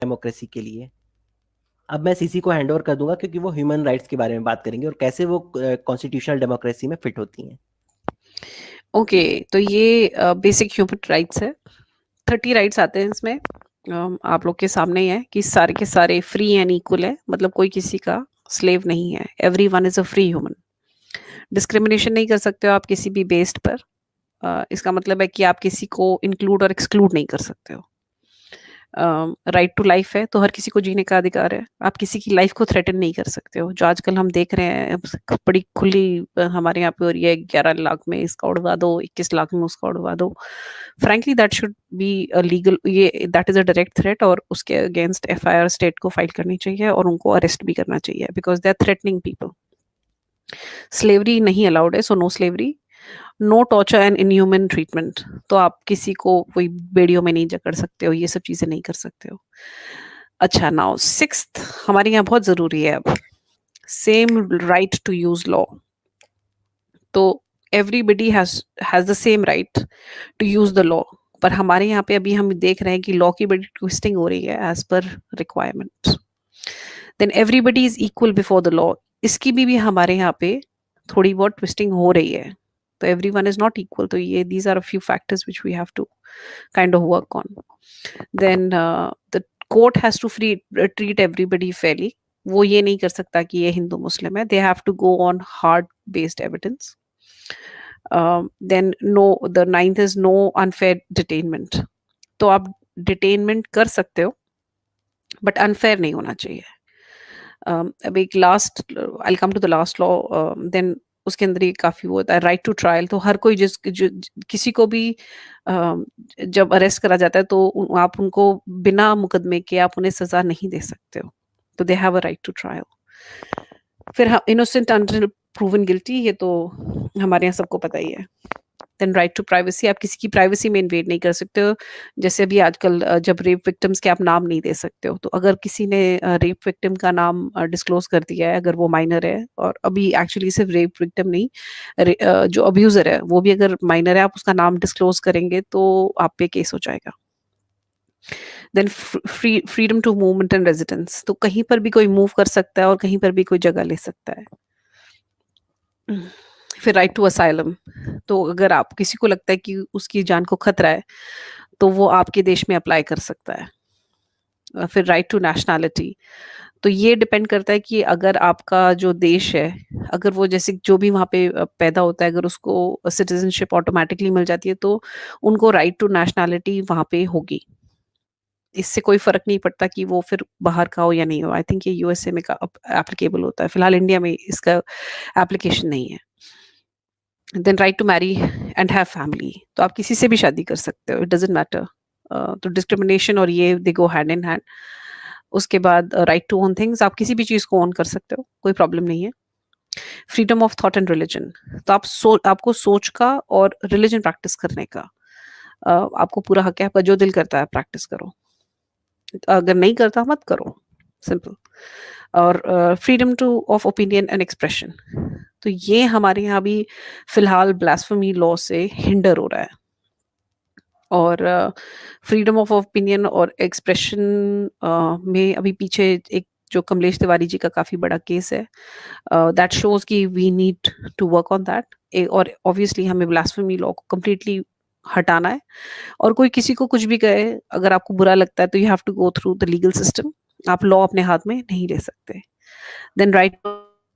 Democracy के लिए। अब मैं सीसी को हैंड ओवर कर दूंगा क्योंकि वो ह्यूमन राइट्स के बारे में बात करेंगे और कैसे वो कॉन्स्टिट्यूशनल डेमोक्रेसी में फिट होती हैं। ओके, तो ये बेसिक ह्यूमन राइट्स है। 30 राइट्स आते हैं इसमें। आप लोग के सामने ही है कि सारे के सारे फ्री एंड इक्वल है, मतलब कोई किसी का स्लेव नहीं है। Every one is a free human. Discrimination नहीं कर सकते हो आप किसी भी बेस्ड पर। इसका मतलब है कि आप किसी को इंक्लूड और एक्सक्लूड नहीं कर सकते हो। राइट टू लाइफ है, तो हर किसी को जीने का अधिकार है। आप किसी की लाइफ को थ्रेटन नहीं कर सकते हो, जो आजकल हम देख रहे हैं। बड़ी खुली हमारे यहाँ पे हो रही है, 11 लाख में इसका उड़वा दो, 21 लाख में उसका उड़वा दो। Frankly that should be legal, ये that is a direct threat, और उसके अगेंस्ट एफआईआर स्टेट को फाइल करनी चाहिए और उनको अरेस्ट भी करना चाहिए, because they are threatening people. Slavery नहीं अलाउड है, so no slavery. No torture and inhuman treatment, तो आप किसी को कोई बेड़ियों में नहीं जकड़ सकते हो, ये सब चीजें नहीं कर सकते हो। अच्छा, नाउ सिक्स्थ हमारे यहाँ बहुत जरूरी है अब। Same right to use law. तो everybody has the same right to use the law. पर हमारे यहाँ पे अभी हम देख रहे हैं कि लॉ की बड़ी ट्विस्टिंग हो रही है as per requirement. Then everybody is equal before the law. इसकी भी हमारे यहाँ पे थोड़ी बहुत ट्विस्टिंग हो रही है। तो everyone is not equal, तो ये these are a few factors which we have to kind of work on. Then the court has to free treat everybody fairly. वो ये नहीं कर सकता कि ये हिंदू मुस्लिम है, they have to go on hard based evidence. Then no, the ninth is no unfair detainment. तो आप डिटेनमेंट कर सकते हो, बट अनफेयर नहीं होना चाहिए। अब एक last, I come to the last law. Then उसके अंदर ये काफी वो होता है, राइट टू ट्रायल। तो हर कोई किसी को भी जब अरेस्ट करा जाता है तो आप उनको बिना मुकदमे के आप उन्हें सजा नहीं दे सकते हो। तो they have a right to trial. फिर इनोसेंट अंटिल प्रूवन गिल्टी, ये तो हमारे यहाँ सबको पता ही है। देन राइट टू प्राइवेसी, आप किसी की प्राइवेसी में इन्वेड नहीं कर सकते हो। जैसे अभी आजकल जब रेप विक्टिम्स के आप नाम नहीं दे सकते हो, तो अगर किसी ने रेप विक्टिम का नाम डिस्क्लोज कर दिया है, अगर वो माइनर है, और अभी एक्चुअली सिर्फ रेप विक्टिम नहीं, जो अब्यूजर है वो भी अगर माइनर है, आप उसका नाम डिस्क्लोज करेंगे तो आप पे केस हो जाएगा। Then freedom to movement and residence, तो कहीं पर भी कोई मूव कर सकता है और कहीं पर भी कोई जगह ले सकता है। फिर राइट टू असाइलम, तो अगर आप किसी को लगता है कि उसकी जान को खतरा है, तो वो आपके देश में अप्लाई कर सकता है। फिर राइट टू नेशनैलिटी, तो ये डिपेंड करता है कि अगर आपका जो देश है, अगर वो जैसे जो भी वहाँ पे पैदा होता है, अगर उसको सिटीजनशिप ऑटोमेटिकली मिल जाती है, तो उनको राइट टू नेशनैलिटी वहाँ पे होगी। इससे कोई फर्क नहीं पड़ता कि वो फिर बाहर का हो या नहीं हो। आई थिंक ये यूएसए में एप्लीकेबल होता है, फिलहाल इंडिया में इसका एप्लीकेशन नहीं है। Then right to marry and have family, तो आप किसी से भी शादी कर सकते हो, इट डजेंट मैटर। तो डिस्क्रिमिनेशन और ये दे गो हैंड इन हैंड। उसके बाद राइट टू ओन थिंग्स, आप किसी भी चीज को ओन कर सकते हो, कोई प्रॉब्लम नहीं है। Freedom of thought and religion, तो आपको सोच का और रिलीजन प्रैक्टिस करने का आपको पूरा हक है। आपका जो दिल करता है प्रैक्टिस करो, अगर नहीं करता मत करो, सिंपल। और freedom two of opinion and expression, तो ये हमारे यहाँ भी फिलहाल ब्लास्फेमी लॉ से हिंडर हो रहा है। और फ्रीडम ऑफ ओपिनियन और एक्सप्रेशन में अभी पीछे एक जो कमलेश तिवारी जी का काफी बड़ा केस है, दैट शोज कि we need to work on that. और ऑब्वियसली हमें ब्लास्फेमी लॉ को कम्प्लीटली हटाना है। और कोई किसी को कुछ भी कहे, अगर आपको बुरा लगता है, तो you have to go through the legal system. आप लॉ अपने हाथ में नहीं ले सकते। देन राइट,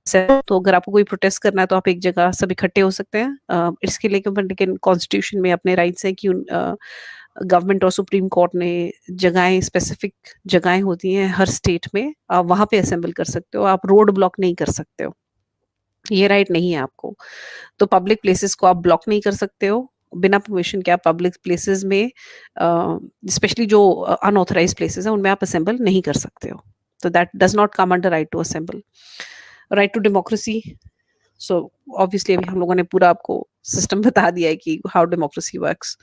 तो अगर आपको कोई प्रोटेस्ट करना है तो आप एक जगह सब इकट्ठे हो सकते हैं। इसके लिए लेकिन कॉन्स्टिट्यूशन में अपने राइट्स हैं कि गवर्नमेंट और सुप्रीम कोर्ट ने जगहें, स्पेसिफिक जगहें होती हैं हर स्टेट में, आप वहां पे असेंबल कर सकते हो, आप रोड ब्लॉक नहीं कर सकते हो, ये राइट नहीं है आपको। तो पब्लिक प्लेसेस को आप ब्लॉक नहीं कर सकते हो बिना परमिशन के। आप पब्लिक प्लेसेस में, स्पेशली जो अनऑथराइज प्लेसेस हैं, उनमें आप असेंबल नहीं कर सकते हो। तो that does not come under right to assemble. Right to democracy, so obviously अभी हम लोगों ने पूरा आपको सिस्टम बता दिया है कि हाउ डेमोक्रेसी वर्क्स।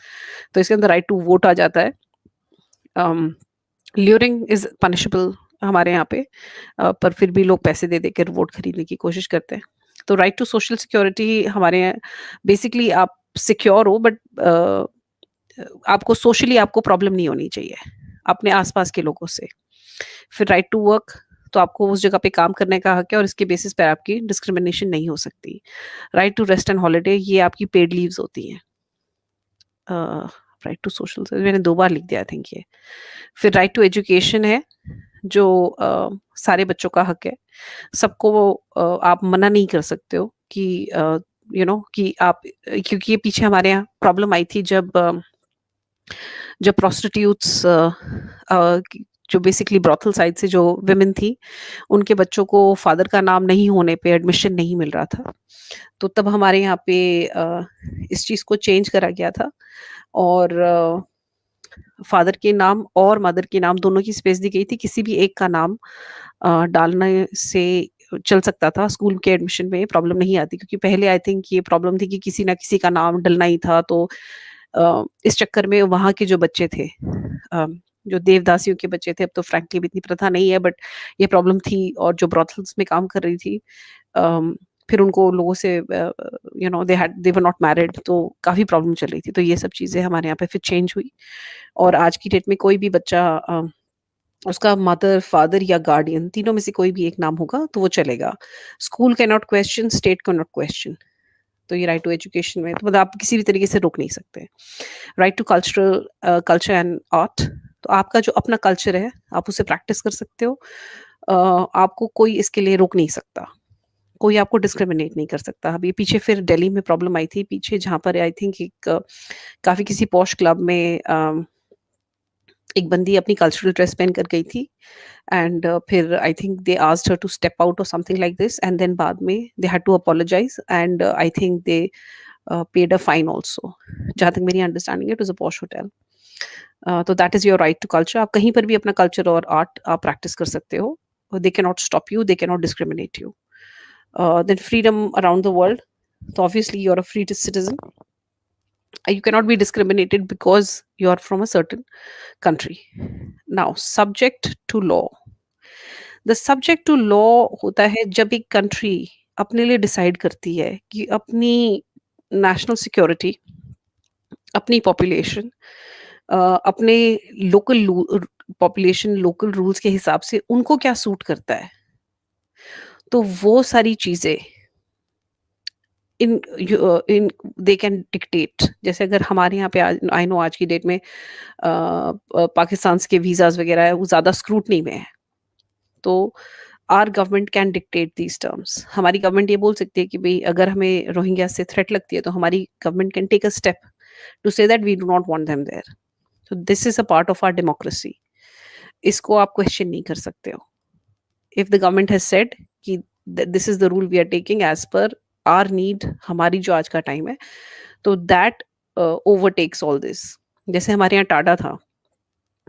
तो इसके अंदर राइट टू वोट आ जाता है। ल्यूरिंग इज पनिशेबल हमारे यहाँ पे, पर फिर भी लोग पैसे दे देकर वोट खरीदने की कोशिश करते हैं। तो राइट टू सोशल सिक्योरिटी हमारे यहाँ, बेसिकली आप सिक्योर हो, बट आपको सोशली आपको प्रॉब्लम नहीं होनी चाहिए अपने आसपास के लोगों से। फिर राइट टू वर्क, तो आपको उस जगह पे काम करने का हक है और इसके बेसिस पर आपकी डिस्क्रिमिनेशन नहीं हो सकती। Right to rest and holiday, ये आपकी पेड लीव्स होती हैं। राइट टू सोशल सर्विस मैंने 2 बार लिख दिया आई थिंक ये। फिर राइट टू एजुकेशन है, जो सारे बच्चों का हक है। सबको आप मना नहीं कर सकते हो कि कि आप, क्योंकि ये पीछे हमारे यहाँ प्रॉब्लम आई थी जब जब प्रोस्टिट्यूट्स जो बेसिकली ब्रॉथल साइड से जो विमेन थी, उनके बच्चों को फादर का नाम नहीं होने पे एडमिशन नहीं मिल रहा था। तो तब हमारे यहाँ पे इस चीज़ को चेंज करा गया था और फादर के नाम और मदर के नाम दोनों की स्पेस दी गई थी। किसी भी एक का नाम डालने से चल सकता था, स्कूल के एडमिशन में प्रॉब्लम नहीं आती, क्योंकि पहले आई थिंक ये प्रॉब्लम थी कि किसी ना किसी का नाम डलना ही था। तो इस चक्कर में वहाँ के जो बच्चे थे, जो देवदासियों के बच्चे थे, अब तो फ्रैंकली इतनी प्रथा नहीं है, बट ये प्रॉब्लम थी। और जो ब्रॉथल्स में काम कर रही थी, फिर उनको लोगों से दे वर नॉट मैरिड, तो काफ़ी प्रॉब्लम चल रही थी। तो ये सब चीज़ें हमारे यहाँ पे फिर चेंज हुई और आज की डेट में कोई भी बच्चा उसका मदर, फादर या गार्डियन तीनों में से कोई भी एक नाम होगा तो वो चलेगा। School can not question, state can not question. तो ये राइट टू एजुकेशन में तो मतलब आप किसी भी तरीके से रोक नहीं सकते। Right to culture and art, तो आपका जो अपना कल्चर है आप उसे प्रैक्टिस कर सकते हो। आपको कोई इसके लिए रोक नहीं सकता, कोई आपको डिस्क्रिमिनेट नहीं कर सकता। अभी पीछे फिर दिल्ली में प्रॉब्लम आई थी पीछे, जहाँ पर आई थिंक एक काफ़ी किसी पॉश क्लब में एक बंदी अपनी कल्चरल ड्रेस पहन कर गई थी एंड फिर I think they asked her to step out और something like this and then बाद में they had to apologise and I think they paid a fine also. जहाँ तक मेरी अंडरस्टैंडिंग है, it was a posh hotel. तो that is your right to culture. आप कहीं पर भी अपना कल्चर और आर्ट आप प्रैक्टिस कर सकते हो। They can not stop you, they can not discriminate you. Then freedom around the world. So obviously you're a free citizen. You cannot be discriminated because you are from a certain country. Now, subject to law. The subject to law होता है जब एक country अपने लिए decide करती है कि अपनी national security, अपनी population, अपने local population, local rules के हिसाब से उनको क्या सूट करता है, तो वो सारी चीज़ें इन दे कैन डिक्टेट। जैसे अगर हमारे यहाँ पे आई नो आज की डेट में पाकिस्तान के वीज़ाज़ वगैरह है वो ज़्यादा स्क्रूटनी में है, तो our government can dictate these terms. हमारी गवर्नमेंट ये बोल सकती है कि भाई अगर हमें रोहिंग्या से थ्रेट लगती है तो हमारी government can take a step to say that we do not want them there. तो this is a part of our democracy. इसको आप क्वेश्चन नहीं कर सकते हो। If the government has said कि this is the rule we are taking as per our need, हमारी जो आज का टाइम है, तो दैट ओवरटेक्स ऑल दिस। जैसे हमारे यहाँ टाडा था,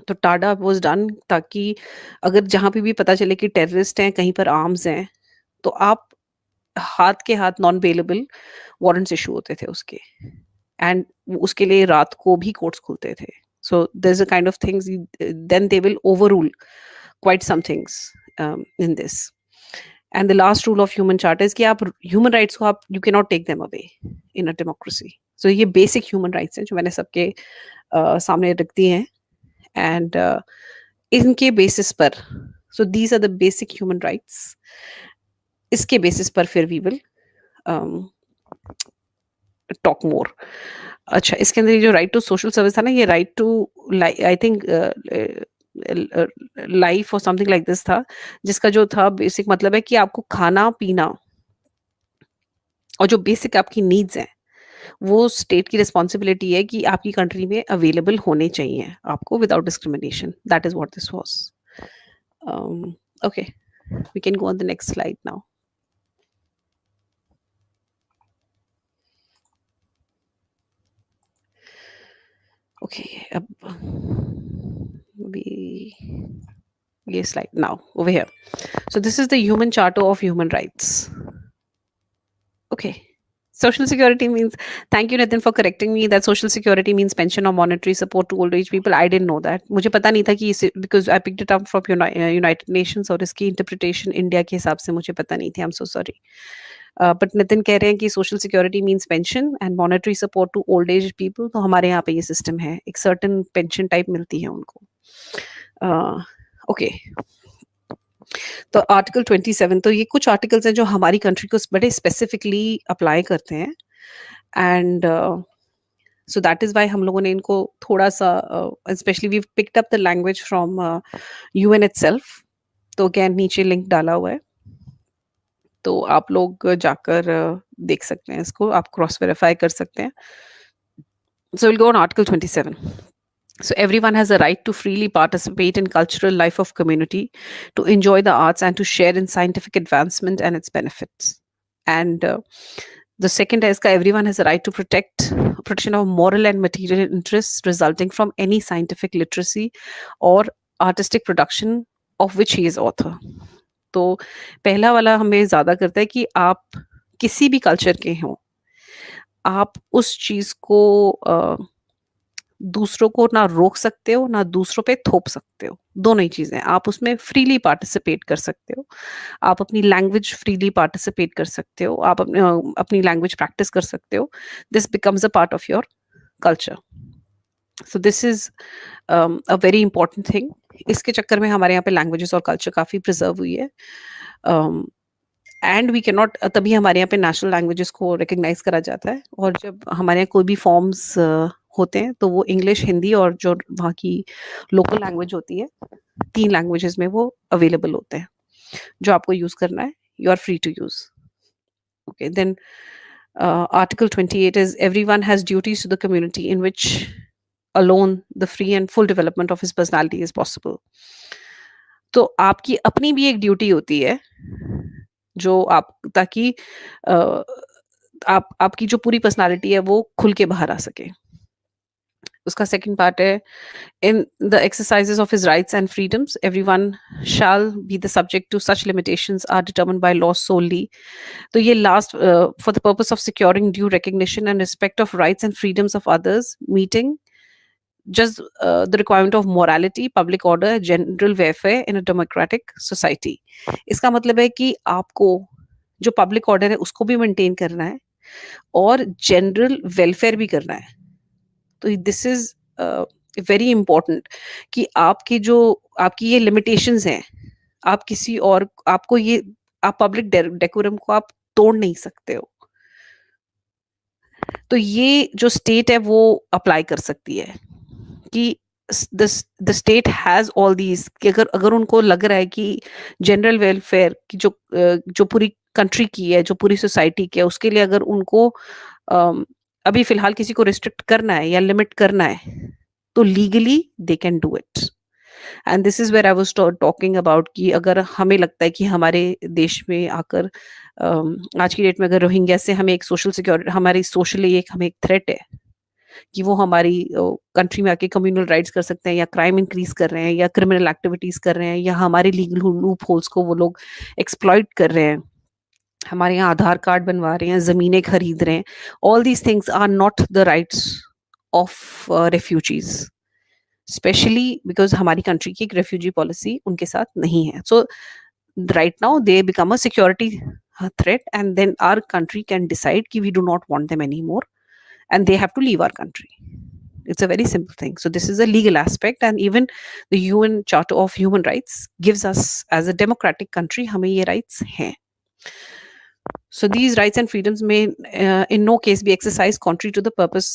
तो टाडा वाज डन ताकि अगर जहाँ पे भी पता चले कि टेररिस्ट हैं, कहीं पर आर्म्स हैं, तो आप हाथ के हाथ नॉन बेलेबल वारंट्स इशू होते थे उसके, एंड उसके लिए रात को भी कोर्ट्स खुलते थे। So there is a kind of things, then they will overrule quite some things in this. And the last rule of human charter is कि आप ह्यूमन राइट्स को आप you can not take them away in a democracy. So ये basic human rights हैं जो मैंने सबके सामने रख दिए हैं। एंड इनके बेसिस पर, so these are the basic human rights. इसके बेसिस पर फिर वी विल टॉक मोर। अच्छा, इसके अंदर ये जो राइट टू सोशल सर्विस था ना, ये right to I think life और समथिंग लाइक दिस था, जिसका जो था बेसिक मतलब है कि आपको खाना पीना और जो बेसिक आपकी नीड्स हैं वो स्टेट की रिस्पॉन्सिबिलिटी है कि आपकी कंट्री में अवेलेबल होने चाहिए आपको without discrimination. That is what this was. Okay, we can go on the next slide now. Okay, we slide now over here. So this is the Human Charter of Human Rights. Okay. Social security means, thank you Nitin for correcting me that social security means pension or monetary support to old age people. I didn't know that. मुझे पता नहीं था कि इसे, because I picked it up from United Nations और इसकी interpretation India के हिसाब से मुझे पता नहीं थी. I'm so sorry. But Nitin कह रहे हैं कि social security means pension and monetary support to old age people. तो हमारे यहाँ पे ये सिस्टम है, एक सर्टन पेंशन टाइप मिलती है उनको। ओके, तो आर्टिकल 27, तो ये कुछ आर्टिकल्स हैं जो हमारी कंट्री को बड़े स्पेसिफिकली अप्लाई करते हैं, and so that is why हम लोगों ने इनको थोड़ा सा, specially we picked up the language from UN itself. तो अगेन नीचे लिंक डाला हुआ है, तो आप लोग जाकर देख सकते हैं इसको, आप क्रॉस वेरीफाई कर सकते हैं। So we'll go on Article 27. So everyone has a right to freely participate in cultural life of community, to enjoy the arts, and to share in scientific advancement and its benefits. And the second is everyone has a right to protection of moral and material interests resulting from any scientific literacy or artistic production of which he is author. तो पहला वाला हमें ज़्यादा करता है कि आप किसी भी कल्चर के हों, आप उस चीज़ को दूसरों को ना रोक सकते हो, ना दूसरों पे थोप सकते हो। दोनों ही चीज़ें। आप उसमें फ्रीली पार्टिसिपेट कर सकते हो। आप अपनी लैंग्वेज फ्रीली पार्टिसिपेट कर सकते हो। आप अपनी लैंग्वेज प्रैक्टिस कर सकते हो। This becomes a part of your culture. So this is a very important thing. इसके चक्कर में हमारे यहाँ पे लैंग्वेजेस और कल्चर काफ़ी प्रिजर्व हुई है। एंड वी कैन नॉट, तभी हमारे यहाँ पे नेशनल लैंग्वेजेस को रिकग्नाइज करा जाता है, और जब हमारे यहाँ कोई भी फॉर्म्स होते हैं तो वो इंग्लिश, हिंदी और जो वहाँ की लोकल लैंग्वेज होती है, 3 लैंग्वेजेस में वो अवेलेबल होते हैं। जो आपको यूज़ करना है, you are free to use. Okay, then article 28 is everyone has duties to the community in which alone the free and full development of his personality is possible. तो आपकी अपनी भी एक ड्यूटी होती है, जो आप, ताकि आपकी जो पूरी पर्सनालिटी है वो खुल के बाहर आ सके। उसका सेकंड पार्ट है, in the exercises of his rights and freedoms, everyone shall be the subject to such limitations are determined by law solely. तो ये last, for the purpose of securing due recognition and respect of rights and freedoms of others, meeting just the requirement of morality, public order, general welfare in a democratic society. इसका मतलब है कि आपको जो public order है उसको भी maintain करना है और जनरल वेलफेयर भी करना है। तो दिस इज वेरी इंपॉर्टेंट कि आपकी ये लिमिटेशंस हैं, आप किसी और, आपको ये, आप पब्लिक डेकोरम को आप तोड़ नहीं सकते हो। तो ये जो स्टेट है वो अप्लाई कर सकती है कि the state has all these, कि अगर उनको लग रहा है कि जनरल वेलफेयर की जो पूरी कंट्री की है, जो पूरी सोसाइटी की है, उसके लिए अगर उनको अभी फिलहाल किसी को रिस्ट्रिक्ट करना है या लिमिट करना है, तो legally they can do it. And this is where I was talking about कि अगर हमें लगता है कि हमारे देश में आकर आज की डेट में अगर रोहिंग्या से हमें एक सोशल सिक्योरिटी, हमारी सोशली एक हमें एक थ्रेट है कि वो हमारी कंट्री में आके कम्युनल राइट्स कर सकते हैं, या क्राइम इंक्रीज कर रहे हैं, या क्रिमिनल एक्टिविटीज कर रहे हैं, या हमारे लीगल लूप होल्स को वो लोग एक्सप्लॉइट कर रहे हैं, हमारे यहाँ आधार कार्ड बनवा रहे हैं, जमीनें खरीद रहे हैं। All these things are not the rights of refugees, specially because हमारी कंट्री की एक रेफ्यूजी पॉलिसी उनके साथ नहीं है। सो right now they become a security threat, and then our country can decide ki we do not want them anymore and they have to leave our country. It's a very simple thing. So this is a legal aspect, and even the UN Charter of Human Rights gives us, as a democratic country, hame ye rights hain. So these rights and freedoms may in no case be exercised contrary to the purpose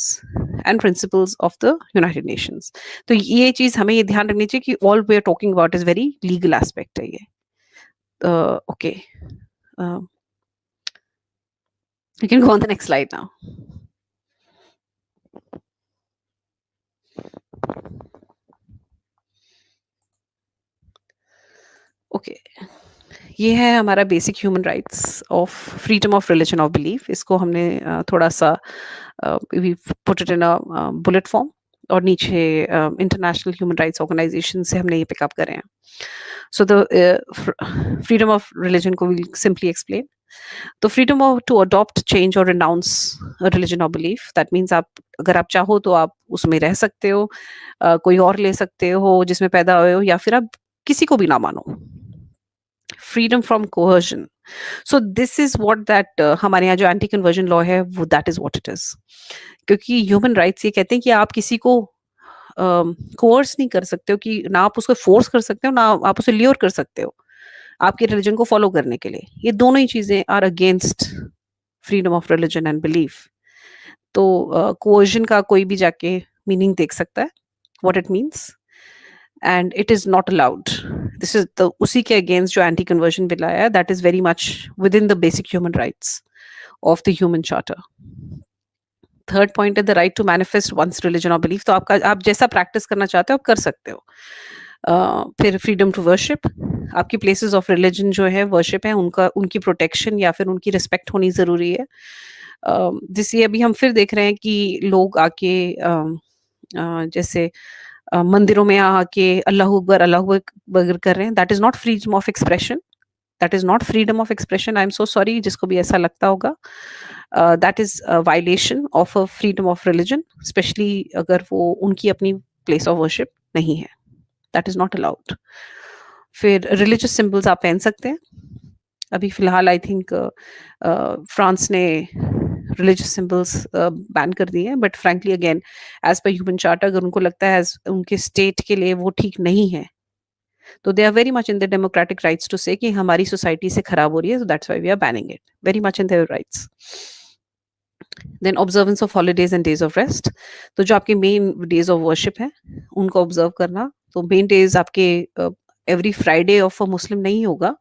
and principles of the United Nations. तो ये चीज हमें ये ध्यान रखनी चाहिए कि all we are talking about is very legal aspect है ये। Okay. You can go on the next slide now. Okay. ये है हमारा basic human rights of freedom of religion of belief. इसको हमने थोड़ा सा put it in a bullet form, और नीचे इंटरनेशनल ह्यूमन राइट्स ऑर्गेनाइजेशन से हमने ये पिकअप करे हैं। So the freedom of religion को विल सिंपली एक्सप्लेन। तो freedom of to adopt, change और renounce religion of belief, that means आप, अगर आप चाहो तो आप उसमें रह सकते हो, कोई और ले सकते हो जिसमें पैदा हुए हो, या फिर आप किसी को भी ना मानो। Freedom from coercion, so this is what that हमारे यहाँ जो एंटी कन्वर्जन लॉ है वो that is what it is. क्योंकि ह्यूमन राइट्स ये कहते हैं कि आप किसी को कोर्स नहीं कर सकते हो, कि ना आप उसको फोर्स कर सकते हो, ना आप उसे ल्योर कर सकते हो आपके रिलीजन को फॉलो करने के लिए। ये दोनों ही चीजें are against freedom of religion and belief. तो कोर्जन का कोई भी जाके मीनिंग देख सकता है, what it means, and it is not allowed. This is the उसी के अगेंस्ट जो एंटी कन्वर्जन बिल आया है, that is very much within the basic human rights of the human charter. Third point है the right to manifest one's religion और belief. तो आपका आप जैसा प्रैक्टिस करना चाहते हो आप कर सकते हो। फिर फ्रीडम टू वर्शिप, आपकी प्लेसेस ऑफ रिलीजन जो है वर्शिप है उनका, उनकी प्रोटेक्शन या फिर उनकी रिस्पेक्ट होनी जरूरी है। जिससे अभी हम फिर देख रहे हैं कि लोग आके जैसे मंदिरों में आके अल्लाह अकबर कर रहे हैं, that is not freedom of expression, that is not freedom of expression. I am so sorry जिसको भी ऐसा लगता होगा, that is violation of a freedom of religion, specially अगर वो उनकी अपनी प्लेस ऑफ वर्शिप नहीं है, दैट इज नॉट अलाउड। फिर रिलीजियस सिंबल्स आप पहन सकते हैं। अभी फिलहाल आई थिंक फ्रांस ने रिलीजियस सिंबल्स बैन कर दिए हैं, but frankly again as per human charter अगर उनको लगता है उनके स्टेट के लिए वो ठीक नहीं है, तो they are very much in the democratic rights to say कि हमारी सोसाइटी से खराब हो रही है, so that's why we are banning it, very much in their rights. Then observance of holidays and days of rest. तो जो आपके मेन डेज ऑफ वर्शिप है उनको ऑब्जर्व करना। तो मेन डेज आपके एवरी फ्राइडे ऑफ अ मुस्लिम नहीं होगा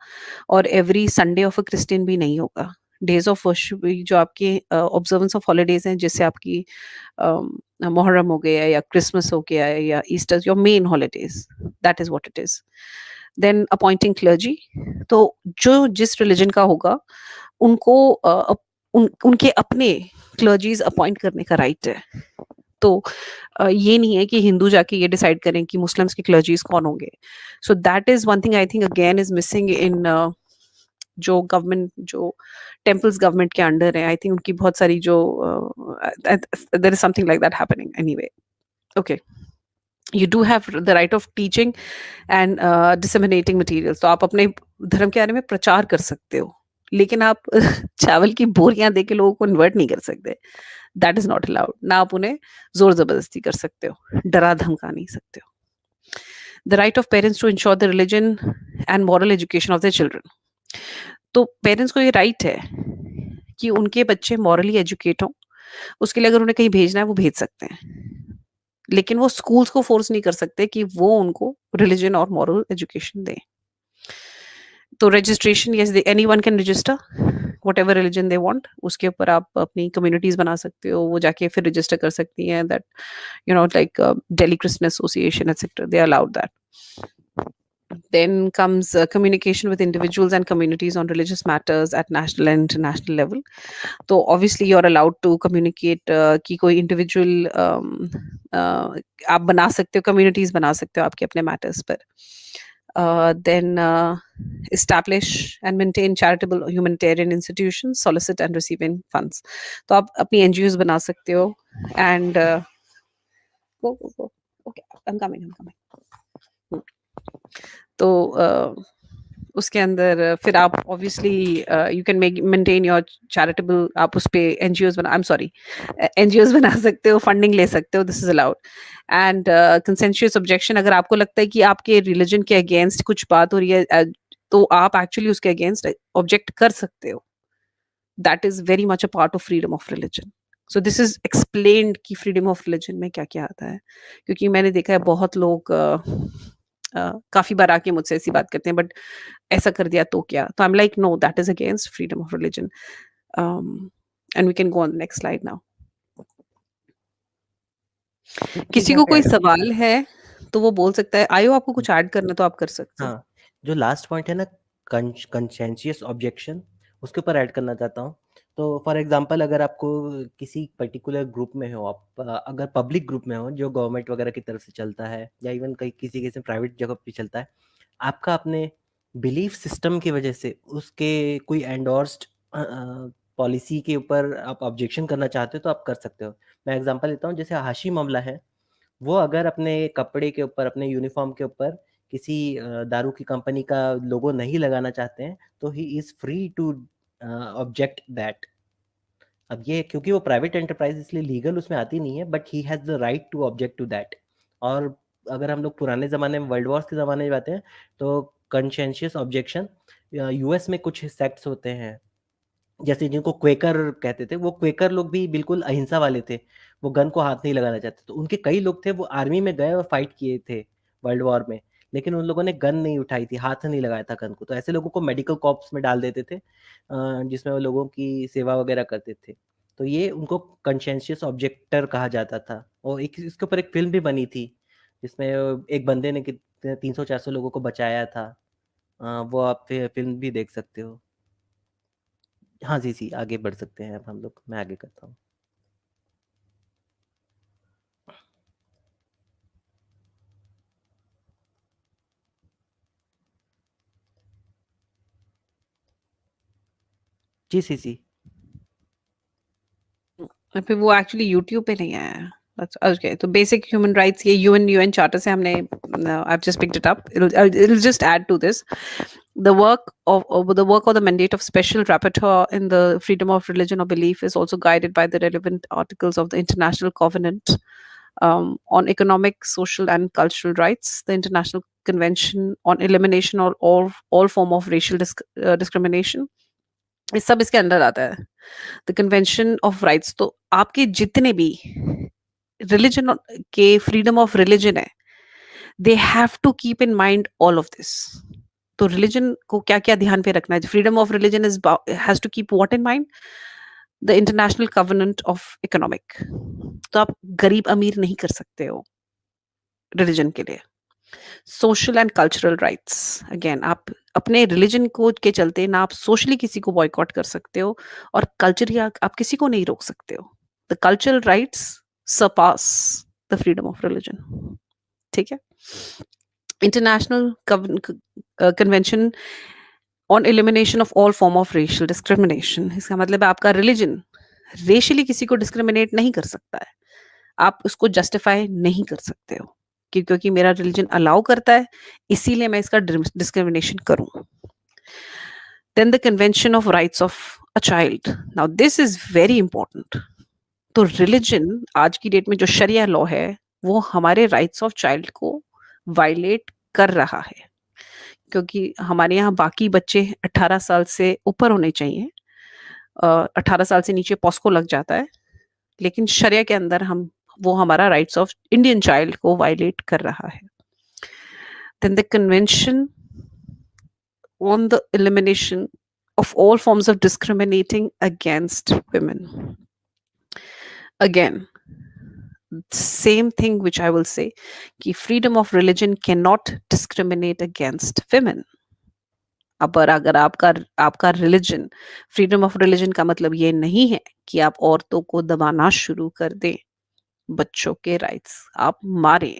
और every Sunday of a Christian भी नहीं होगा। डेज ऑफ वर्शिप जो आपके ऑब्जर्वेंस ऑफ हॉलीडेज हैं, जैसे आपकी मुहर्रम हो गया या क्रिसमस हो गया या Easter, your main holidays, that is what it is. Then appointing clergy, तो जो जिस रिलीजन का होगा उनको उनके अपने क्लर्जीज अपॉइंट करने का राइट है। तो ये नहीं है कि हिंदू जाके ये डिसाइड करें कि मुस्लिम्स के क्लर्जीज कौन होंगे। सो that is one thing I think again is missing in जो गवर्नमेंट, जो टेम्पल्स गवर्नमेंट के अंडर है, आई थिंक उनकी बहुत सारी जो there is something like that happening anyway. Okay, you do have the right of teaching and disseminating materials. तो आप अपने धर्म के बारे में प्रचार कर सकते हो, लेकिन आप चावल की बोरियां दे के लोगों को इन्वर्ट नहीं कर सकते, दैट इज नॉट अलाउड। ना आप उन्हें जोर जबरदस्ती कर सकते हो, डरा धमका नहीं सकते हो। The right of parents to ensure the religion and moral education of the children. तो पेरेंट्स को ये राइट है कि उनके बच्चे मॉरली एजुकेट हों, उसके लिए अगर उन्हें कहीं भेजना है वो भेज सकते हैं, लेकिन वो स्कूल्स को फोर्स नहीं कर सकते कि वो उनको रिलीजन और मॉरल एजुकेशन दें। तो registration, yes, anyone can register what ever religion they want. उसके ऊपर आप अपनी कम्युनिटीज बना सकते हो, वो जाके फिर रजिस्टर कर सकती हैं, that you know like Delhi Christian association etcetera, they allowed that. Then comes communication with individuals and communities on religious matters at national and international level. तो obviously you're allowed to communicate कि कोई individual आप बना सकते हो, communities बना सकते हो आपके अपने matters पर। Then establish and maintain charitable humanitarian institutions, solicit and receiving funds. तो आप अपनी NGOs बना सकते हो and go. Okay, I'm coming. तो उसके अंदर फिर आप obviously you can maintain your charitable, आप उस पे एनजीओज बना, आई एम सॉरी, एनजीओज बना सकते हो, फंडिंग ले सकते हो, this is allowed. And conscientious objection, अगर आपको लगता है कि आपके रिलीजन के अगेंस्ट कुछ बात हो रही है तो आप एक्चुअली उसके अगेंस्ट ऑब्जेक्ट कर सकते हो, that is very much a part of freedom of religion. So this is explained कि फ्रीडम ऑफ रिलीजन में क्या क्या आता है, क्योंकि मैंने देखा है बहुत लोग काफी बार आके मुझसे ऐसी बात करते हैं, बट ऐसा कर दिया तो क्या, तो I am like no, that is against freedom of religion. And we can go on the next slide now. किसी को कोई सवाल है तो वो बोल सकता है। आयो, आपको कुछ ऐड करना तो आप कर सकते हो। हाँ, जो लास्ट पॉइंट है ना, कंसेंशियस ऑब्जेक्शन, उसके ऊपर ऐड करना चाहता हूँ। तो फॉर एग्जांपल अगर आपको किसी पर्टिकुलर ग्रुप में हो, आप अगर पब्लिक ग्रुप में हो जो गवर्नमेंट वगैरह की तरफ से चलता है या इवन कहीं किसी किसी प्राइवेट जगह पे चलता है, आपका अपने बिलीफ सिस्टम की वजह से उसके कोई एंडोर्स्ड पॉलिसी के ऊपर आप ऑब्जेक्शन करना चाहते हो तो आप कर सकते हो। मैं एग्जांपल लेता हूँ, जैसे हाशी मामला है, वो अगर अपने कपड़े के ऊपर, अपने यूनिफॉर्म के ऊपर किसी दारू की कंपनी का लोगो नहीं लगाना चाहते हैं तो he is free to object that. अब ये क्योंकि वो प्राइवेट एंटरप्राइज इसलिए लीगल उसमें आती नहीं है, but he has the right to object to that. और अगर हम लोग पुराने ज़माने में वर्ल्ड वॉर्स के ज़माने में जाते हैं तो कंसेंशियस ऑब्जेक्शन यूएस में कुछ सेक्ट्स होते हैं जैसे जिनको क्वेकर कहते थे, वो क्वेकर लोग भी बिल्कुल अहिंसा वाले थे। वो गन को हाथ नहीं लगाना चाहते, तो उनके कई लोग थे वो आर्मी में गए और फाइट किए थे वर्ल्ड वॉर में, लेकिन उन लोगों ने गन नहीं उठाई थी, हाथ नहीं लगाया था गन को। तो ऐसे लोगों को मेडिकल कॉर्प्स में डाल देते थे जिसमें वो लोगों की सेवा वगैरह करते थे। तो ये उनको कंसेंशियस ऑब्जेक्टर कहा जाता था और एक इसके ऊपर एक फ़िल्म भी बनी थी, जिसमें एक बंदे ने कितने 300-400 लोगों को बचाया था। वो आप फ़िल्म भी देख सकते हो। हाँ जी, जी, आगे बढ़ सकते हैं अब हम लोग, मैं आगे करता हूँ। जी, जी, जी। फिर वो एक्चुअली यूट्यूब पे नहीं आया है। That's okay. तो बेसिक ह्यूमन राइट्स ये यूएन चार्टर से हमने I've just picked it up. It'll just add to this. The work or the mandate of special rapporteur in the freedom of religion or belief is also guided by the relevant articles of the International Covenant on Economic, Social, and Cultural Rights, the International Convention on Elimination or all form of racial discrimination. ये सब इसके under आता है. The convention of rights. तो आपके जितने भी religion के फ्रीडम ऑफ रिलीजन है, they have to keep in mind all of this. तो रिलीजन को क्या क्या ध्यान पे रखना है? Freedom of religion is has to keep what in mind? The international covenant of economic. तो आप गरीब अमीर नहीं कर सकते हो रिलीजन के लिए. Social and cultural rights. Again आप अपने रिलीजन को के चलते ना आप सोशली किसी को बॉयकॉट कर सकते हो और कल्चरली आप किसी को नहीं रोक सकते हो. The cultural rights surpass the freedom of religion. ठीक है. International convention on elimination of all form of racial discrimination. इसका मतलब है आपका रिलीजन रेशियली किसी को डिस्क्रिमिनेट नहीं कर सकता है. आप उसको जस्टिफाई नहीं कर सकते हो क्योंकि मेरा रिलीजन अलाउ करता है, इसीलिए मैं इसका डिस्क्रिमिनेशन करूं. Then the convention of rights of a child. Now this is very important. तो रिलीजन आज की डेट में जो शरिया लॉ है वो हमारे राइट्स ऑफ चाइल्ड को वायलेट कर रहा है, क्योंकि हमारे यहाँ बाकी बच्चे 18 साल से ऊपर होने चाहिए. 18 साल से नीचे पॉस्को लग जाता है, लेकिन शरिया के अंदर हम वो हमारा राइट्स ऑफ इंडियन चाइल्ड को वायलेट कर रहा है. Then the convention on the elimination of all forms of discriminating against women. Again, same thing which I will say, कि freedom of religion cannot discriminate against women. पर अगर आपका religion, freedom of religion का मतलब ये नहीं है कि आप औरतों को दबाना शुरू कर दें, बच्चों के राइट्स आप मारें.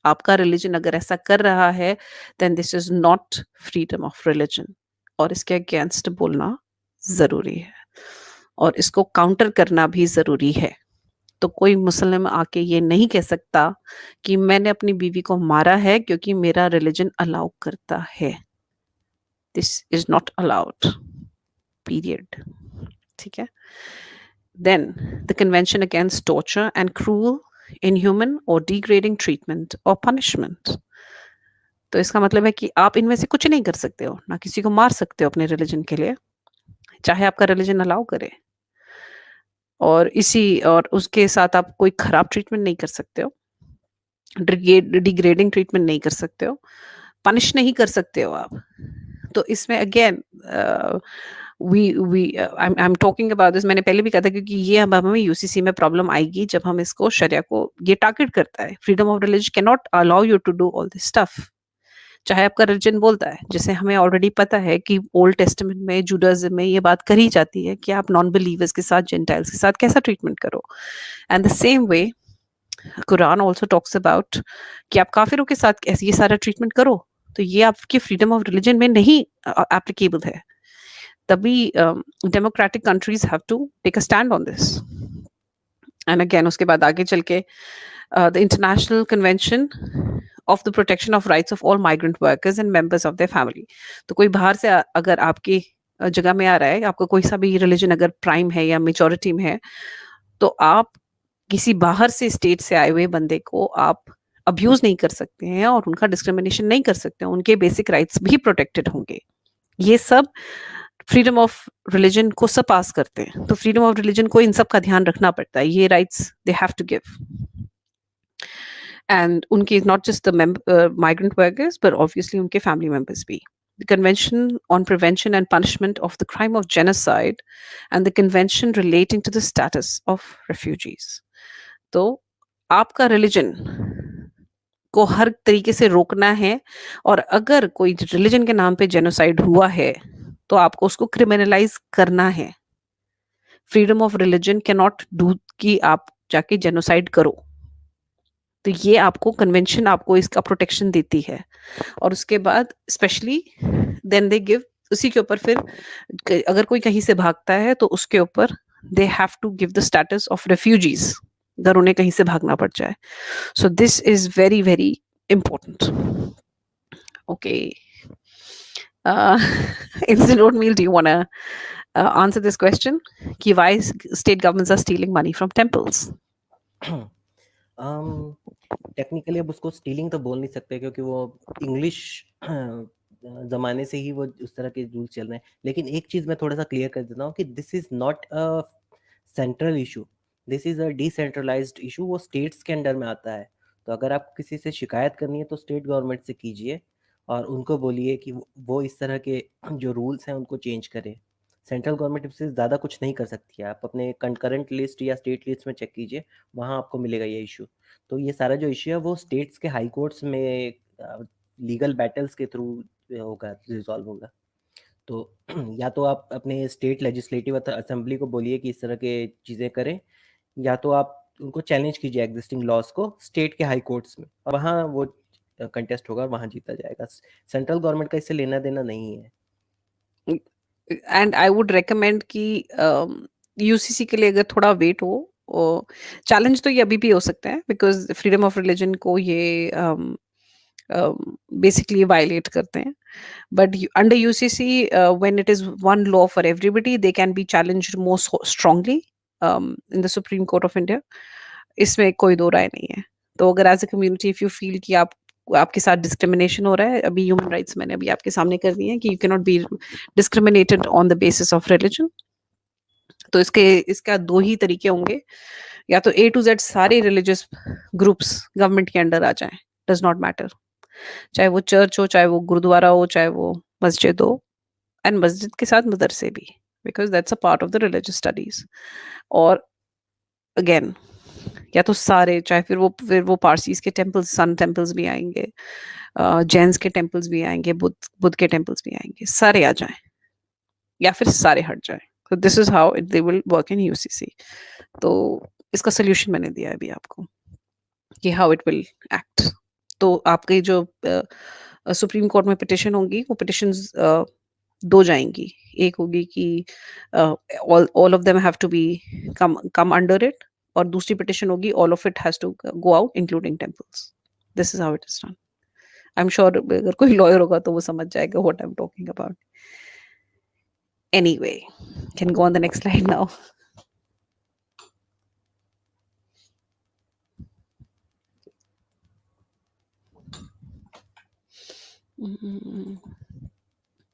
आपका रिलीजन अगर ऐसा कर रहा है then this is not freedom of religion, और इसके अगेंस्ट बोलना जरूरी है और इसको काउंटर करना भी जरूरी है. तो कोई मुस्लिम आके ये नहीं कह सकता कि मैंने अपनी बीवी को मारा है क्योंकि मेरा रिलीजन अलाउ करता है. This is not allowed, period. ठीक है. Then the convention against torture and cruel, inhuman or degrading treatment or punishment. तो इसका मतलब है कि आप इनमें से कुछ नहीं कर सकते हो, ना किसी को मार सकते हो अपने रिलीजन के लिए, चाहे आपका रिलीजन अलाउ करे, और उसके साथ आप कोई खराब ट्रीटमेंट नहीं कर सकते हो, डिग्रेडिंग ट्रीटमेंट नहीं कर सकते हो, पनिश नहीं कर सकते हो आप. तो इसमें again I'm talking about this. मैंने पहले भी कहा था क्योंकि ये अब हमें यूसीसी में प्रॉब्लम आएगी जब हम इसको शरिया को ये टारगेट करता है. Freedom of religion can not allow you to do all this stuff, चाहे आपका रिलीजन बोलता है. जैसे हमें ऑलरेडी पता है कि ओल्ड टेस्टामेंट में, जुडाइज्म में ये बात कही जाती है कि आप नॉन बिलीवर्स के साथ, जेंटाइल्स के साथ कैसा ट्रीटमेंट करो. And the same way Quran also talks about कि आप काफिरों के साथ ये सारा ट्रीटमेंट करो. तो ये आपकी फ्रीडम ऑफ रिलीजन में नहीं एप्लीकेबल है. तभी democratic countries have to take a stand on this. And again उसके बाद आगे चल के the international convention of the protection of rights of all migrant workers and members of their family. तो कोई बाहर से अगर आपकी जगह में आ रहा है, आपका कोई सा भी रिलीजन अगर प्राइम है या मेजॉरिटी में है, तो आप किसी बाहर से स्टेट से आए हुए बंदे को आप अब्यूज नहीं कर सकते हैं और उनका डिस्क्रिमिनेशन नहीं कर सकते हैं, उनके बेसिक राइट्स भी प्रोटेक्टेड होंगे। ये सब फ्रीडम ऑफ रिलीजन को सब पास करते हैं, तो फ्रीडम ऑफ रिलीजन को इन सब का ध्यान रखना पड़ता है, ये rights they have to give. And उनके not just the migrant workers but obviously उनके फैमिली मेंबर्स भी। The Convention on Prevention and Punishment of the Crime of Genocide and the Convention relating to the status of refugees. तो आपका religion को हर तरीके से रोकना है, और अगर कोई रिलीजन के नाम पे जेनोसाइड हुआ है तो आपको उसको क्रिमिनलाइज करना है। Freedom of religion can not do कि आप जाके जेनोसाइड करो। तो ये आपको कन्वेंशन आपको इसका प्रोटेक्शन देती है। और उसके बाद स्पेशली देन दे गिव, उसी के ऊपर फिर अगर कोई कहीं से भागता है तो उसके ऊपर they have to give the status of refugees, अगर उन्हें कहीं से भागना पड़ जाए। So this is very very important. Okay. Instead of meal, do you want to answer this question? Ki why state governments are stealing money from temples? Technically अब उसको stealing तो बोल नहीं सकते, क्योंकि वो इंग्लिश ज़माने से ही वो उस तरह के रूल चल रहे हैं। लेकिन एक चीज़ मैं थोड़ा सा क्लियर कर देता हूँ कि this is not a central issue, this is a decentralised issue. वो स्टेट्स के अंडर में आता है। तो अगर आपको किसी से शिकायत करनी है तो स्टेट गवर्नमेंट से कीजिए और उनको बोलिए कि वो इस तरह के जो रूल्स हैं उनको चेंज करें। सेंट्रल गवर्नमेंट इससे ज़्यादा कुछ नहीं कर सकती है। आप अपने कंकरेंट लिस्ट या स्टेट लिस्ट में चेक कीजिए, वहाँ आपको मिलेगा ये इशू। तो ये सारा जो इशू है वो स्टेट्स के हाई कोर्ट्स में लीगल बैटल्स के थ्रू होगा, रिजॉल्व होगा। तो या तो आप अपने स्टेट लेजिस्लेटिव असेंबली को बोलिए कि इस तरह के चीज़ें करें, या तो आप उनको चैलेंज कीजिए एग्जिस्टिंग लॉस को स्टेट के हाई कोर्ट्स में, और वहाँ वो कंटेस्ट होगा और वहाँ जीता जाएगा। सेंट्रल गवर्नमेंट का इससे लेना देना नहीं है। एंड आई वुड रेकमेंड कि यूसीसी के लिए अगर थोड़ा वेट हो, चैलेंज तो ये अभी भी हो सकता है, बिकॉज फ्रीडम ऑफ रिलीजन को ये बेसिकली वायलेट करते हैं। But under UCC, when it is one law for everybody, they can be challenged more strongly in the Supreme Court of India. इसमें कोई दो राय नहीं है। तो अगर as a community if you feel कि आपके साथ डिस्क्रिमिनेशन हो रहा है, अभी ह्यूमन राइट्स मैंने अभी आपके सामने कर दिए हैं कि you can not be discriminated on the basis of religion. तो इसका दो ही तरीके होंगे, या तो A to Z सारे रिलीजियस ग्रुप्स गवर्नमेंट के अंडर आ जाएं, डज नॉट मैटर, चाहे वो चर्च हो, चाहे वो गुरुद्वारा हो, चाहे वो मस्जिद हो, एंड मस्जिद के साथ मदरसे भी, because that's a part of the religious studies. और अगेन या तो सारे, चाहे फिर वो पारसीज के टेम्पल्स, सन टेम्पल्स भी आएंगे, जैन्स के टेम्पल्स भी आएंगे, बुद्ध के टेम्पल्स भी आएंगे, सारे आ जाएं या फिर सारे हट जाएं। तो this is how it they will work in UCC. तो इसका सोल्यूशन मैंने दिया है अभी आपको कि हाउ इट विल एक्ट। तो आपके जो सुप्रीम कोर्ट में पिटिशन होंगी, वो पिटिशंस दो जाएंगी। एक होगी कि all of them have to be come under it, और दूसरी पिटिशन होगी all of it has to go out including temples. This is how it is done. I am sure अगर कोई लॉयर होगा तो वो समझ जाएगा what I am talking about. Anyway, can go on the next slide now.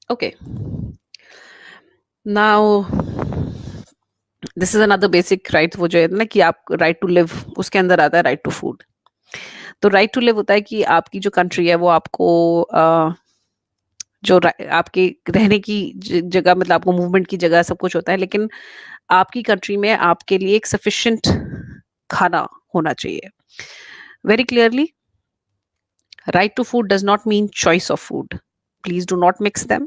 Okay. Now, this is another basic right, वो जो है ना कि आप right to live, उसके अंदर आता है right to food। तो right to live होता है कि आपकी जो country है वो आपको जो आपके रहने की जगह, मतलब आपको मूवमेंट की जगह सब कुछ होता है, लेकिन आपकी कंट्री में आपके लिए एक सफिशिएंट खाना होना चाहिए। Very clearly, right to food does not mean choice of food. Please do not mix them.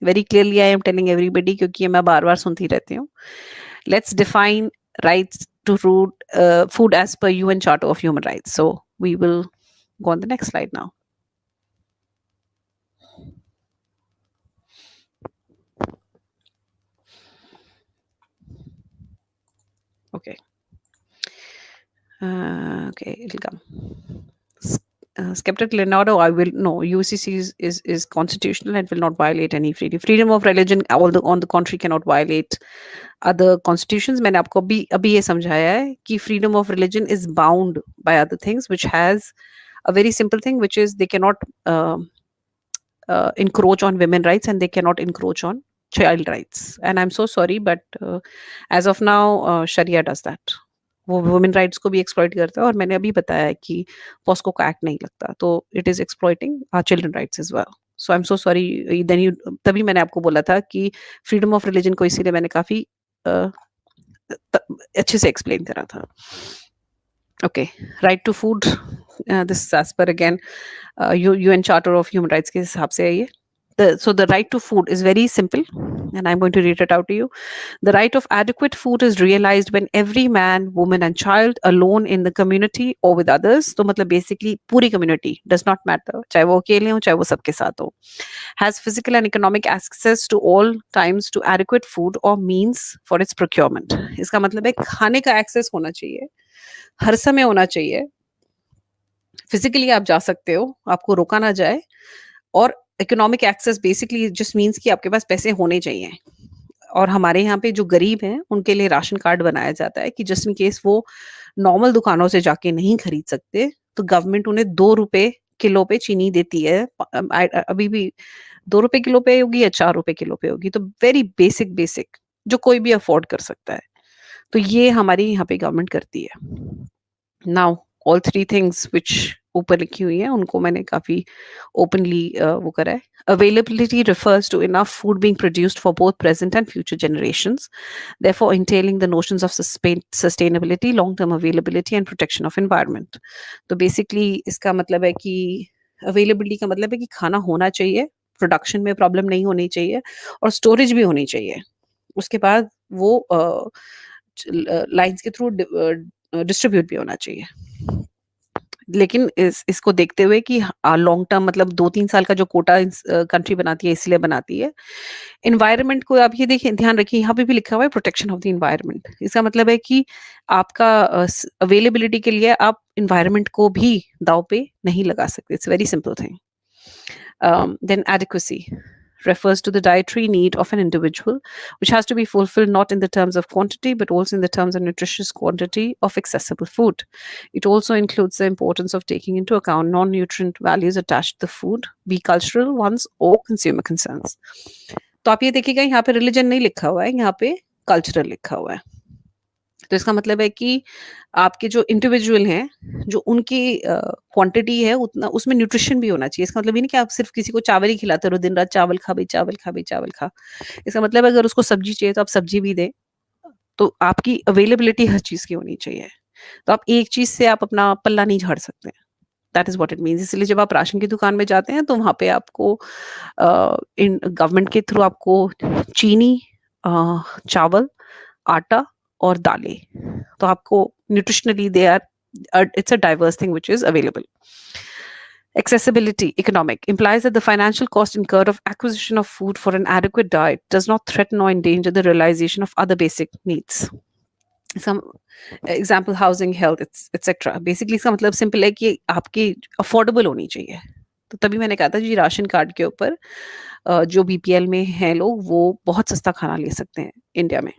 Very clearly I am telling everybody, क्योंकि मैं बार-बार सुनती रहती हूँ। Let's define rights to food as per UN Charter of Human Rights. So we will go on the next slide now. Okay. Okay, it'll come. Skeptic Leonardo, I will no. UCC is constitutional and will not violate any freedom. Freedom of religion, on the contrary, cannot violate other constitutions. मैंने आपको अभी ये समझाया है कि freedom of religion is bound by other things which has a very simple thing, which is they cannot encroach on women rights and they cannot encroach on child rights. And I'm so sorry, but as of now, Sharia does that. वो women rights को भी exploit करता है, और मैंने अभी बताया है कि पॉस्को का एक्ट नहीं लगता, तो it is exploiting our children rights as well. So I am so sorry. Then you, तभी मैंने आपको बोला था कि फ्रीडम ऑफ रिलीजन को इसीलिए मैंने काफी अच्छे से एक्सप्लेन करा था. Okay, right to food, this as पर again UN charter of human rights के हिसाब से है ये. So the right to food is very simple, and I'm going to read it out to you. The right of adequate food is realized when every man, woman, and child, alone in the community or with others, तो मतलब basically पूरी community, does not matter, चाहे वो अकेले हो चाहे वो सबके साथ हो, has physical and economic access to all times to adequate food or means for its procurement. इसका मतलब है खाने का access होना चाहिए, हर समय होना चाहिए. फिजिकली आप जा सकते हो, आपको रोका ना जाए. और economic access basically just means कि आपके पास पैसे होने चाहिए. और हमारे यहाँ पे जो गरीब हैं उनके लिए राशन कार्ड बनाया जाता है कि जस्ट इन केस वो नॉर्मल दुकानों से जाके नहीं खरीद सकते, तो गवर्नमेंट उन्हें 2 रुपए किलो पे चीनी देती है. अभी भी 2 रुपए किलो पे होगी या 4 रुपए किलो पे होगी, तो वेरी बेसिक जो कोई भी अफोर्ड कर सकता है. तो ये हमारी यहाँ पे गवर्नमेंट करती है. नाउ ऑल 3 थिंग्स विच ऊपर लिखी हुई है उनको मैंने काफी ओपनली वो करा है. Availability refers to enough food being produced for both present and future generations, therefore entailing the notions of sustainability, long-term availability and protection of environment. तो basically इसका मतलब है कि availability का मतलब है कि खाना होना चाहिए, प्रोडक्शन में प्रॉब्लम नहीं होनी चाहिए, और स्टोरेज भी होनी चाहिए. उसके बाद वो लाइन्स के थ्रू डिस्ट्रीब्यूट भी होना चाहिए. लेकिन इसको देखते हुए कि लॉन्ग टर्म मतलब 2-3 साल का जो कोटा कंट्री बनाती है, इसलिए बनाती है. एनवायरनमेंट को आप ये देखिए, ध्यान रखिए, यहाँ पे भी लिखा हुआ है प्रोटेक्शन ऑफ द एनवायरनमेंट. इसका मतलब है कि आपका अवेलेबिलिटी के लिए आप एनवायरनमेंट को भी दाव पे नहीं लगा सकते. It's very simple thing. Then adequacy refers to the dietary need of an individual, which has to be fulfilled not in the terms of quantity, but also in the terms of nutritious quantity of accessible food. It also includes the importance of taking into account non-nutrient values attached to the food, be cultural ones or consumer concerns. तो आप ये देखिएगा, यहाँ पे religion नहीं लिखा हुआ है, यहाँ पे कल्चरल लिखा हुआ है. तो इसका मतलब है कि आपके जो इंडिविजुअल हैं, जो उनकी क्वांटिटी है उतना, उसमें न्यूट्रिशन भी होना चाहिए. इसका मतलब ये नहीं कि आप सिर्फ किसी को चावल ही खिलाते रहो, दिन रात चावल खा भाई, चावल खा भाई, चावल खा. इसका मतलब अगर उसको सब्जी चाहिए तो आप सब्जी भी दें. तो आपकी अवेलेबिलिटी हर चीज की होनी चाहिए. तो आप एक चीज से आप अपना पल्ला नहीं झाड़ सकते. That is what it means. इसलिए जब आप राशन की दुकान में जाते हैं तो वहां पे आपको इन गवर्नमेंट के थ्रू आपको चीनी, चावल, आटा और दालें, तो आपको nutritionally they are, it's a diverse thing which is available. Accessibility, economic, implies that the financial cost incurred of acquisition of food for an adequate diet does not threaten or endanger the realization of other basic needs. Some example, housing, health, etc. Basically इसका मतलब simple है कि आपकी affordable होनी चाहिए. तो तभी मैंने कहा था जी, राशन कार्ड के ऊपर जो बीपीएल में हैं लोग, वो बहुत सस्ता खाना ले सकते हैं इंडिया में.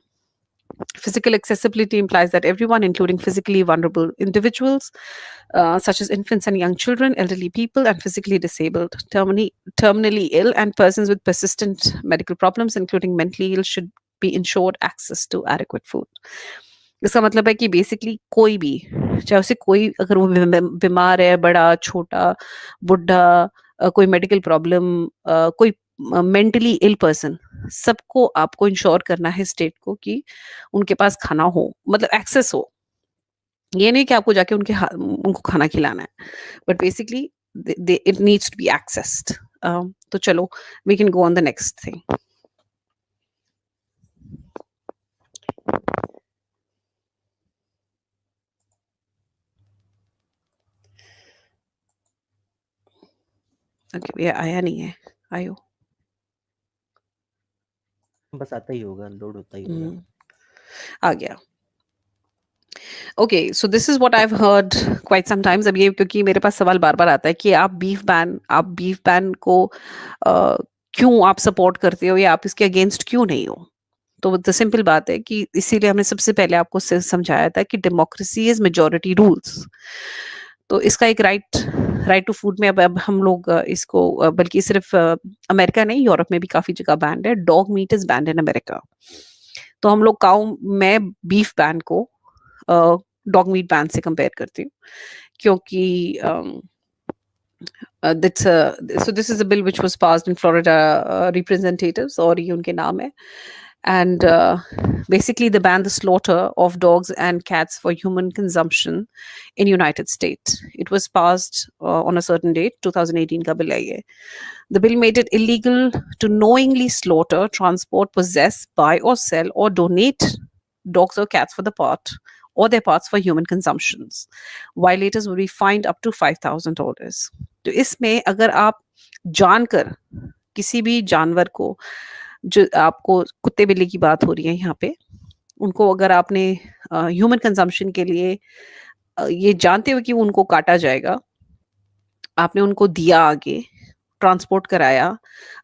Physical accessibility implies that everyone, including physically vulnerable individuals, such as infants and young children, elderly people, and physically disabled, terminally ill, and persons with persistent medical problems, including mentally ill, should be ensured access to adequate food. इसका मतलब है कि basically कोई भी, चाहे उसे कोई, अगर वो बीमार है, बड़ा, छोटा, बुढ़ा, कोई मेडिकल प्रॉब्लम, कोई मेंटली इल पर्सन, सबको आपको इंश्योर करना है स्टेट को कि उनके पास खाना हो, मतलब एक्सेस हो. ये नहीं कि आपको जाके उनको खाना खिलाना है, but basically it needs to be accessed. तो चलो, we can go on the next thing. Okay, ये आया नहीं है, आयो बस आता ही होगा, लोड होता ही होगा. आ गया. Okay, so this is what I have heard quite sometimes. अब ये क्योंकि मेरे पास सवाल बार बार आता है कि आप बीफ बैन को क्यों आप सपोर्ट करते हो, या आप इसके अगेंस्ट क्यों नहीं हो. तो द सिंपल बात है कि इसीलिए हमने सबसे पहले आपको समझाया था कि डेमोक्रेसी इज मेजॉरिटी रूल्स. तो इसका एक राइट टू फूड में अब हम लोग इसको बल्कि सिर्फ अमेरिका नहीं, यूरोप में भी काफी जगह बैंड है। Dog meat is band in America. तो हम लोग मैं बीफ बैन को डॉग मीट बैन से कंपेयर करती हूँ, क्योंकि so this is a bill which was passed in Florida representatives, और ये उनके नाम है, and basically they ban the slaughter of dogs and cats for human consumption in United States. It was passed on a certain date, 2018 का bill है ये. The bill made it illegal to knowingly slaughter, transport, possess, buy or sell or donate dogs or cats for the part or their parts for human consumptions. Violators will be fined up to $5,000. तो इसमें अगर आप जानकर किसी भी जानवर को, जो आपको कुत्ते बिल्ली की बात हो रही है यहाँ पे, उनको अगर आपने ह्यूमन कंजम्पशन के लिए ये जानते हुए कि उनको काटा जाएगा, आपने उनको दिया आगे, ट्रांसपोर्ट कराया,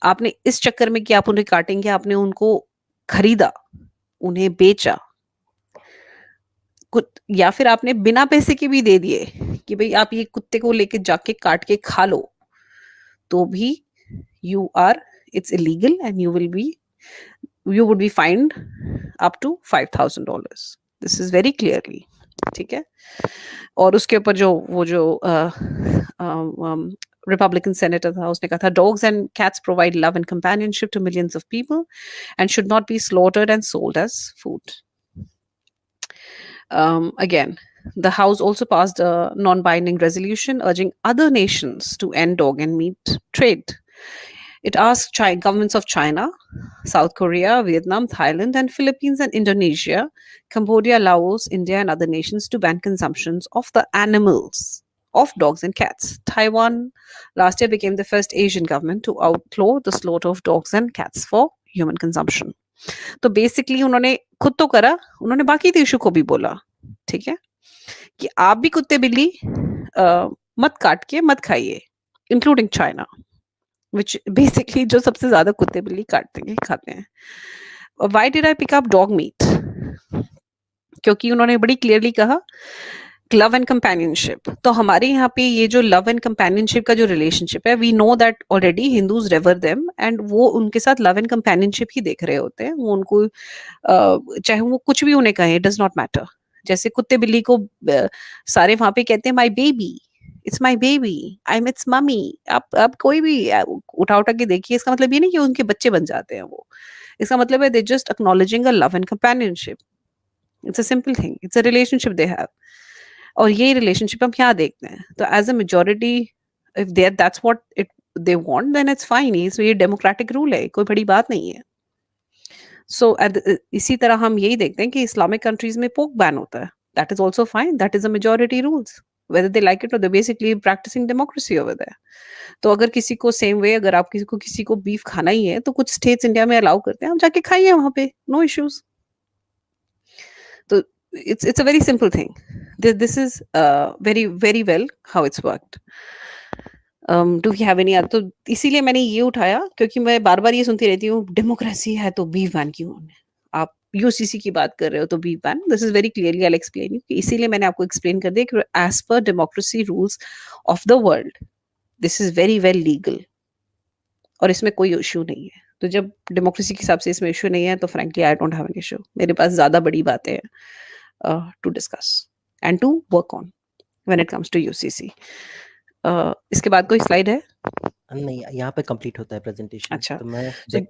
आपने इस चक्कर में कि आप उन्हें काटेंगे, आपने उनको खरीदा, उन्हें बेचा, या फिर आपने बिना पैसे के भी दे दिए कि भाई आप ये कुत्ते को लेके जाके काट के खा लो, तो भी it's illegal and you would be fined up to $5,000. This is very clearly, ठीक है. और उसके ऊपर जो Republican senator था, उसने कहा था dogs and cats provide love and companionship to millions of people and should not be slaughtered and sold as food. Again, the House also passed a non-binding resolution urging other nations to end dog and meat trade. It asked governments of China, South Korea, Vietnam, Thailand, and Philippines and Indonesia, Cambodia, Laos, India, and other nations to ban consumptions of the animals of dogs and cats. Taiwan last year became the first Asian government to outlaw the slaughter of dogs and cats for human consumption. तो basically उन्होंने खुद तो करा, उन्होंने बाकी देशों को भी बोला, ठीक है, कि आप भी कुत्ते बिल्ली मत काट के मत खाइए, इंक्लूडिंग चाइना, which basically जो सबसे ज्यादा कुत्ते बिल्ली काटते हैं खाते हैं. Why did I pick up dog meat? क्योंकि उन्होंने बड़ी क्लियरली कहा लव एंड कंपेनियनशिप. तो हमारे यहाँ पे ये जो लव एंड कंपेनियनशिप का जो रिलेशनशिप है, we know that already Hindus revere them, and वो उनके साथ लव एंड कंपेनियनशिप ही देख रहे होते हैं. वो उनको चाहे वो कुछ भी उन्हें कहें, डज नॉट मैटर. जैसे कुत्ते बिल्ली को सारे वहां पे कहते हैं my baby, it's my baby, I am it's mummy. आप कोई भी उठा के देखिए, इसका मतलब ये नहीं कि उनके बच्चे बन जाते हैं वो. इसका मतलब है they just acknowledging a love and companionship. It's a simple thing, it's a relationship they have. और ये रिलेशनशिप हम क्या देखते हैं. तो as a majority if that's what they want, then it's fine. ये डेमोक्रेटिक रूल है, कोई बड़ी बात नहीं है. सो इसी तरह हम यही देखते हैं कि इस्लामिक कंट्रीज में पोक बैन होता है. That is also fine, that is a majority rules, whether they like it or they're basically practicing democracy over there. तो अगर किसी को सेम वे, अगर आप किसी को बीफ खाना ही है, तो कुछ स्टेट्स इंडिया में अलाउ करते हैं, आप जाके खाइए वहां पे, नो इश्यूज. तो it's a very simple thing. This is very very well how it's worked. Do we have any other? तो इसीलिए मैंने ये उठाया, क्योंकि मैं बार बार ये सुनती रहती हूँ डेमोक्रेसी है तो बीफ बैन क्यों. आप यूसीसी की बात कर रहे हो तो beef ban. This is very clearly I explain you. इसीलिए मैंने आपको एक्सप्लेन कर दिया कि as per democracy rules of the world this is very well legal, और इसमें कोई इशू नहीं है. तो जब डेमोक्रेसी के हिसाब से इसमें इशू नहीं है, तो frankly I don't have an issue. मेरे पास ज्यादा बड़ी बातें हैं to discuss and to work on when it comes to UCC. इसके बाद कोई स्लाइड है? नहीं, यहाँ पे कंप्लीट होता है प्रेजेंटेशन. अच्छा, तो मैं so